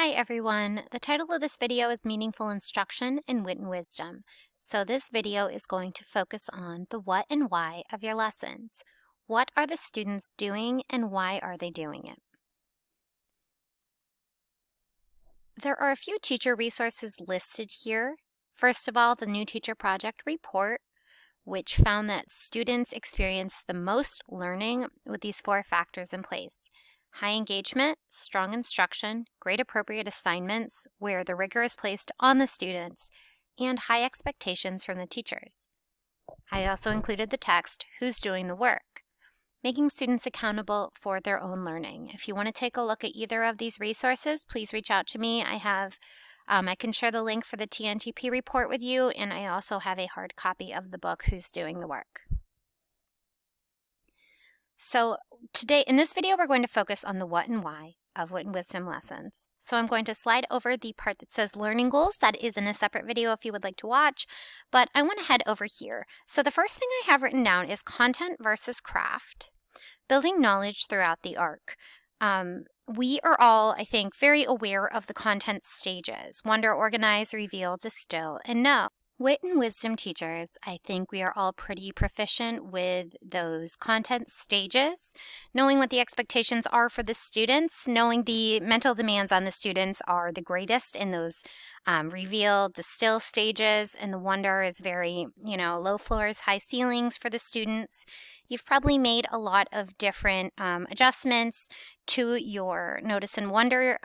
Hi everyone, the title of this video is Meaningful Instruction in Wit and Wisdom. So this video is going to focus on the what and why of your lessons. What are the students doing and why are they doing it? There are a few teacher resources listed here. First of all, the New Teacher Project report, which found that students experienced the most learning with these 4 factors in place. High engagement, strong instruction, grade appropriate assignments where the rigor is placed on the students, and high expectations from the teachers. I also included the text, Who's Doing the Work? Making students accountable for their own learning. If you want to take a look at either of these resources, please reach out to me. I can share the link for the TNTP report with you, and I also have a hard copy of the book, Who's Doing the Work? So today, in this video, we're going to focus on the what and why of Wit and Wisdom lessons. So I'm going to slide over the part that says learning goals. That is in a separate video if you would like to watch, but I want to head over here. So the first thing I have written down is content versus craft, building knowledge throughout the arc. We are all, I think, very aware of the content stages: wonder, organize, reveal, distill, and know. Wit and Wisdom teachers, I think we are all pretty proficient with those content stages, knowing what the expectations are for the students, knowing the mental demands on the students are the greatest in those reveal, distill stages, and the wonder is very, low floors, high ceilings for the students. You've probably made a lot of different adjustments to your notice and wonder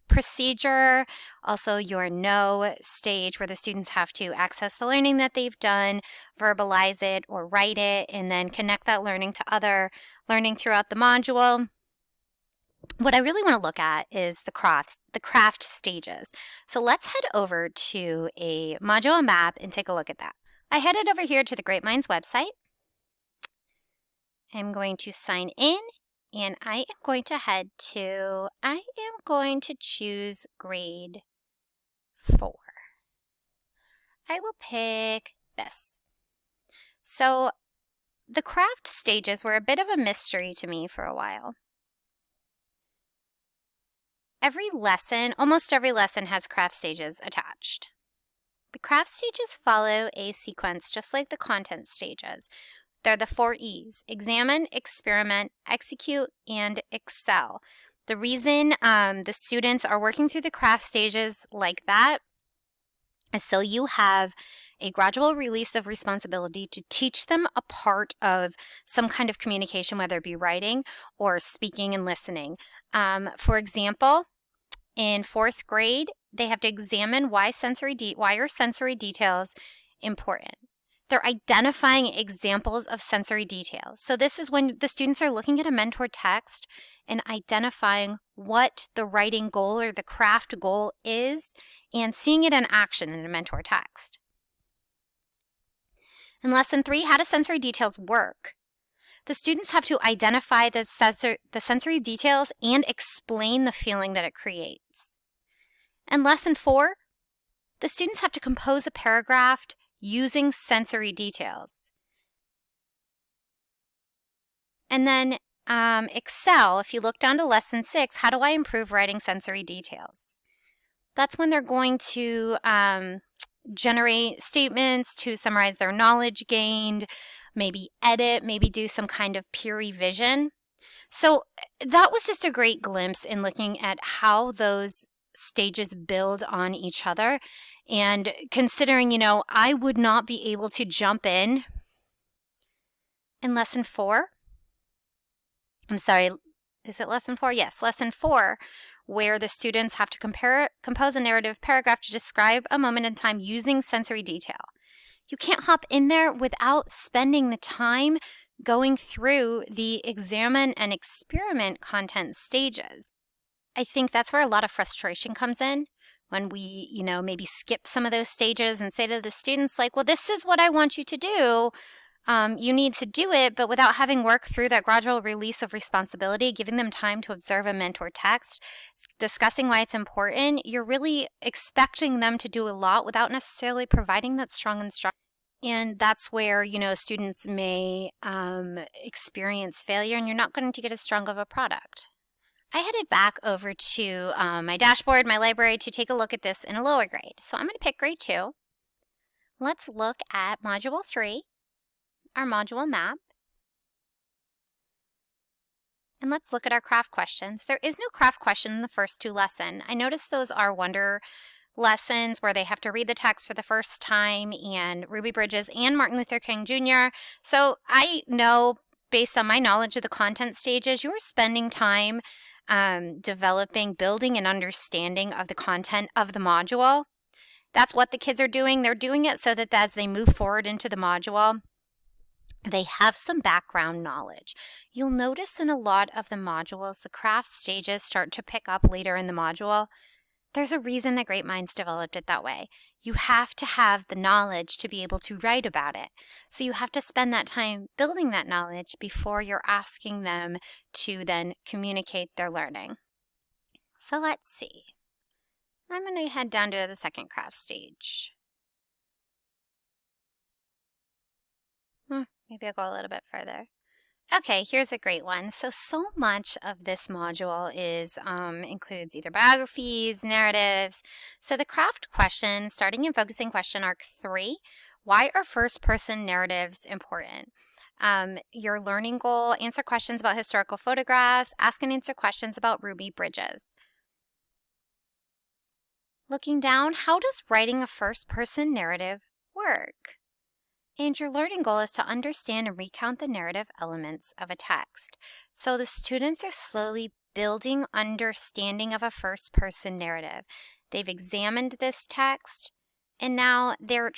procedure, also your know stage where the students have to access the learning that they've done, verbalize it or write it, and then connect that learning to other learning throughout the module. What I really want to look at is the craft stages. So let's head over to a module map and take a look at that. I headed over here to the Great Minds website. I'm going to sign in. And I am going to choose grade 4. I will pick this. So the craft stages were a bit of a mystery to me for a while. Almost every lesson has craft stages attached. The craft stages follow a sequence just like the content stages. They're the 4 E's: examine, experiment, execute, and excel. The reason the students are working through the craft stages like that is so you have a gradual release of responsibility to teach them a part of some kind of communication, whether it be writing or speaking and listening. For example, in 4th grade, they have to examine why are sensory details important. They're identifying examples of sensory details. So this is when the students are looking at a mentor text and identifying what the writing goal or the craft goal is and seeing it in action in a mentor text. In lesson 3, how do sensory details work? The students have to identify the sensory details and explain the feeling that it creates. In lesson 4, the students have to compose a paragraph using sensory details. And then excel, if you look down to lesson 6, how do I improve writing sensory details? That's when they're going to generate statements to summarize their knowledge gained, maybe edit, maybe do some kind of peer revision. So that was just a great glimpse in looking at how those stages build on each other. And considering, I would not be able to jump in lesson 4. I'm sorry, is it lesson 4? Yes, lesson 4, where the students have to compose a narrative paragraph to describe a moment in time using sensory detail. You can't hop in there without spending the time going through the examine and experiment content stages. I think that's where a lot of frustration comes in when we, maybe skip some of those stages and say to the students like, well, this is what I want you to do. You need to do it, but without having worked through that gradual release of responsibility, giving them time to observe a mentor text, discussing why it's important, you're really expecting them to do a lot without necessarily providing that strong instruction. And that's where, students may experience failure and you're not going to get as strong of a product. I headed back over to my dashboard, my library, to take a look at this in a lower grade. So I'm going to pick grade 2. Let's look at Module 3, our module map. And let's look at our craft questions. There is no craft question in the first 2 lessons. I noticed those are wonder lessons where they have to read the text for the first time, and Ruby Bridges and Martin Luther King Jr. So I know, based on my knowledge of the content stages, you're spending time developing, building an understanding of the content of the module. That's what the kids are doing. They're doing it so that as they move forward into the module, they have some background knowledge. You'll notice in a lot of the modules, the craft stages start to pick up later in the module. There's a reason that Great Minds developed it that way. You have to have the knowledge to be able to write about it. So you have to spend that time building that knowledge before you're asking them to then communicate their learning. So let's see. I'm going to head down to the second craft stage. Maybe I'll go a little bit further. Okay, here's a great one. So much of this module includes either biographies, narratives. So the craft question, starting in focusing question arc 3, why are first-person narratives important? Your learning goal, answer questions about historical photographs, ask and answer questions about Ruby Bridges. Looking down, how does writing a first-person narrative work? And your learning goal is to understand and recount the narrative elements of a text. So the students are slowly building understanding of a first-person narrative. They've examined this text, and now they're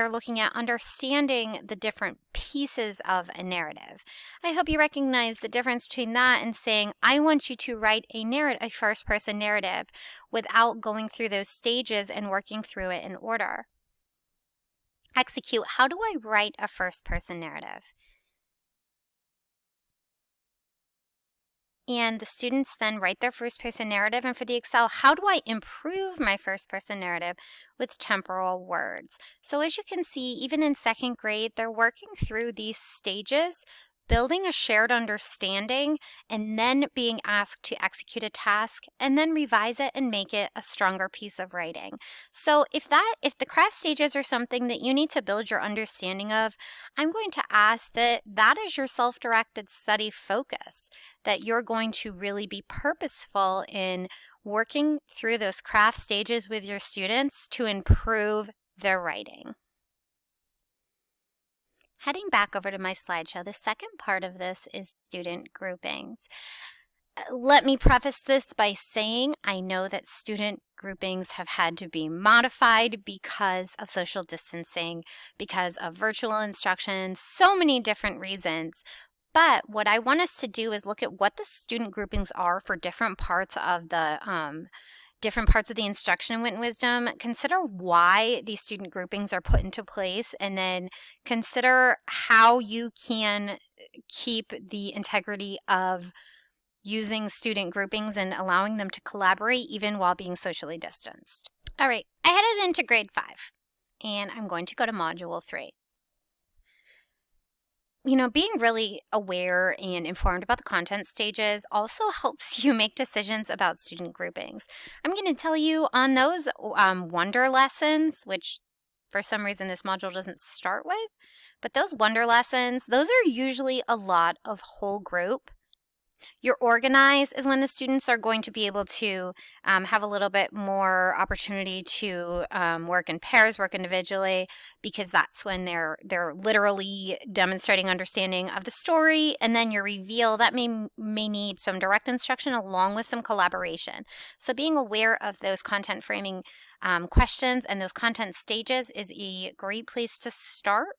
looking at understanding the different pieces of a narrative. I hope you recognize the difference between that and saying, I want you to write a first-person narrative without going through those stages and working through it in order. Execute. How do I write a first-person narrative? And the students then write their first-person narrative. And for the Excel, how do I improve my first-person narrative with temporal words? So as you can see, even in second grade, they're working through these stages, building a shared understanding, and then being asked to execute a task, and then revise it and make it a stronger piece of writing. So if the craft stages are something that you need to build your understanding of, I'm going to ask that is your self-directed study focus, that you're going to really be purposeful in working through those craft stages with your students to improve their writing. Heading back over to my slideshow, the second part of this is student groupings. Let me preface this by saying I know that student groupings have had to be modified because of social distancing, because of virtual instruction, so many different reasons. But what I want us to do is look at what the student groupings are for different parts of the instruction in Wit and Wisdom. Consider why these student groupings are put into place, and then consider how you can keep the integrity of using student groupings and allowing them to collaborate even while being socially distanced. All right, I headed into grade 5, and I'm going to go to module 3. Being really aware and informed about the content stages also helps you make decisions about student groupings. I'm going to tell you on those wonder lessons, which for some reason this module doesn't start with, but those wonder lessons, those are usually a lot of whole group. Your organize is when the students are going to be able to have a little bit more opportunity to work in pairs, work individually, because that's when they're literally demonstrating understanding of the story. And then your reveal, that may need some direct instruction along with some collaboration. So being aware of those content framing questions and those content stages is a great place to start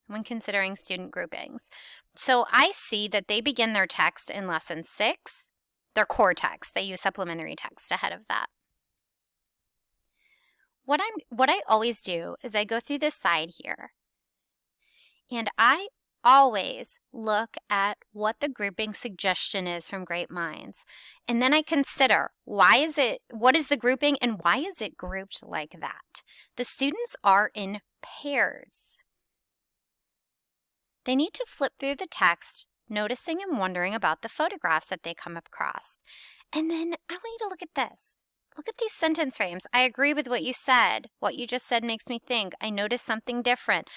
when considering student groupings. So I see that they begin their text in lesson 6, their core text. They use supplementary text ahead of that. What I always do is I go through this side here, and I always look at what the grouping suggestion is from Great Minds. And then I consider what is the grouping and why is it grouped like that? The students are in pairs. They need to flip through the text, noticing and wondering about the photographs that they come across. And then I want you to look at this. Look at these sentence frames. I agree with what you said. What you just said makes me think. I noticed something different.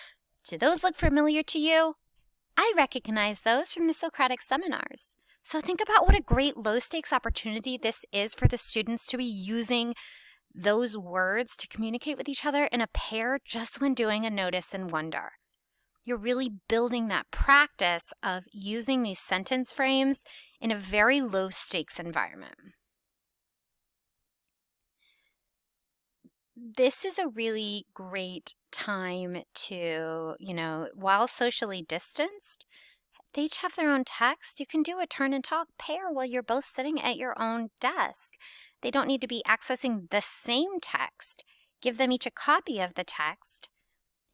Do those look familiar to you? I recognize those from the Socratic seminars. So think about what a great low-stakes opportunity this is for the students to be using those words to communicate with each other in a pair just when doing a notice and wonder. You're really building that practice of using these sentence frames in a very low-stakes environment. This is a really great time to, while socially distanced, they each have their own text. You can do a turn and talk pair while you're both sitting at your own desk. They don't need to be accessing the same text. Give them each a copy of the text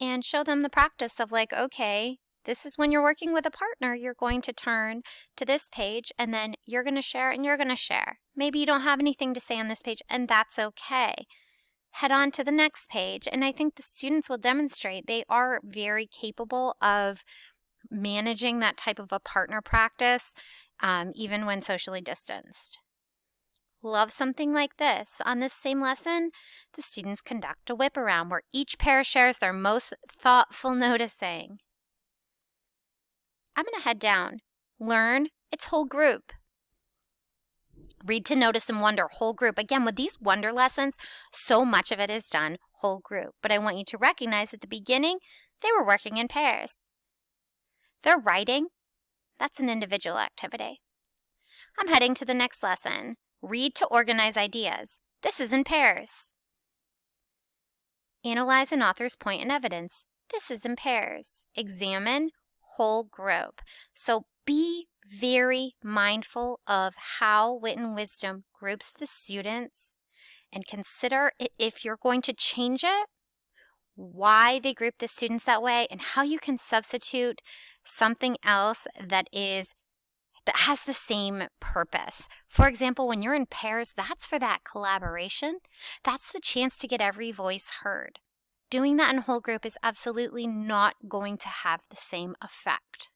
and show them the practice of like, okay, this is when you're working with a partner, you're going to turn to this page and then you're going to share and you're going to share. Maybe you don't have anything to say on this page and that's okay. Head on to the next page. And I think the students will demonstrate they are very capable of managing that type of a partner practice, even when socially distanced. Love something like this. On this same lesson, the students conduct a whip around where each pair shares their most thoughtful noticing. I'm going to head down. Learn, it's whole group. Read to notice and wonder, whole group. Again, with these wonder lessons, so much of it is done whole group. But I want you to recognize at the beginning, they were working in pairs. They're writing. That's an individual activity. I'm heading to the next lesson. Read to organize ideas. This is in pairs. Analyze an author's point and evidence. This is in pairs. Examine, whole group. So be very mindful of how Wit and Wisdom groups the students and consider if you're going to change it, why they group the students that way and how you can substitute something else that has the same purpose. For example, when you're in pairs, that's for that collaboration. That's the chance to get every voice heard. Doing that in whole group is absolutely not going to have the same effect.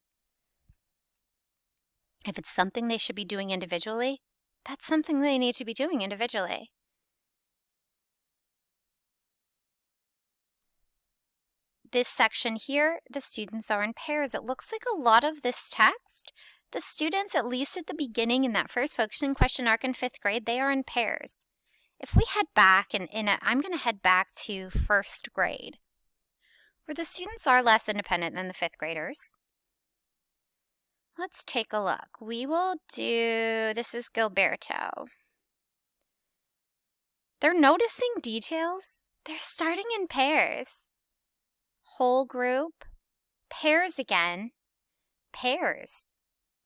If it's something they should be doing individually, that's something they need to be doing individually. This section here, the students are in pairs. It looks like a lot of this text, the students, at least at the beginning in that first focusing question arc in 5th grade, they are in pairs. If we head back, I'm going to head back to 1st grade, where the students are less independent than the 5th graders. Let's take a look. We will do, this is Gilberto. They're noticing details. They're starting in pairs. Whole group, pairs again, pairs.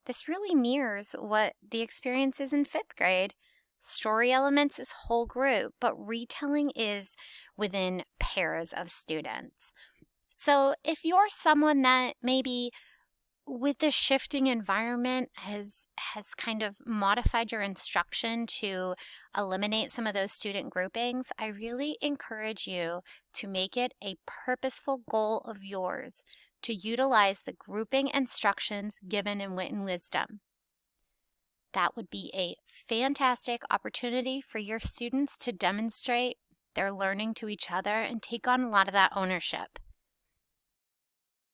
This really mirrors what the experience is in 5th grade. Story elements is whole group, but retelling is within pairs of students. So if you're someone that maybe with the shifting environment has kind of modified your instruction to eliminate some of those student groupings, I really encourage you to make it a purposeful goal of yours to utilize the grouping instructions given in Wit and Wisdom. That would be a fantastic opportunity for your students to demonstrate their learning to each other and take on a lot of that ownership.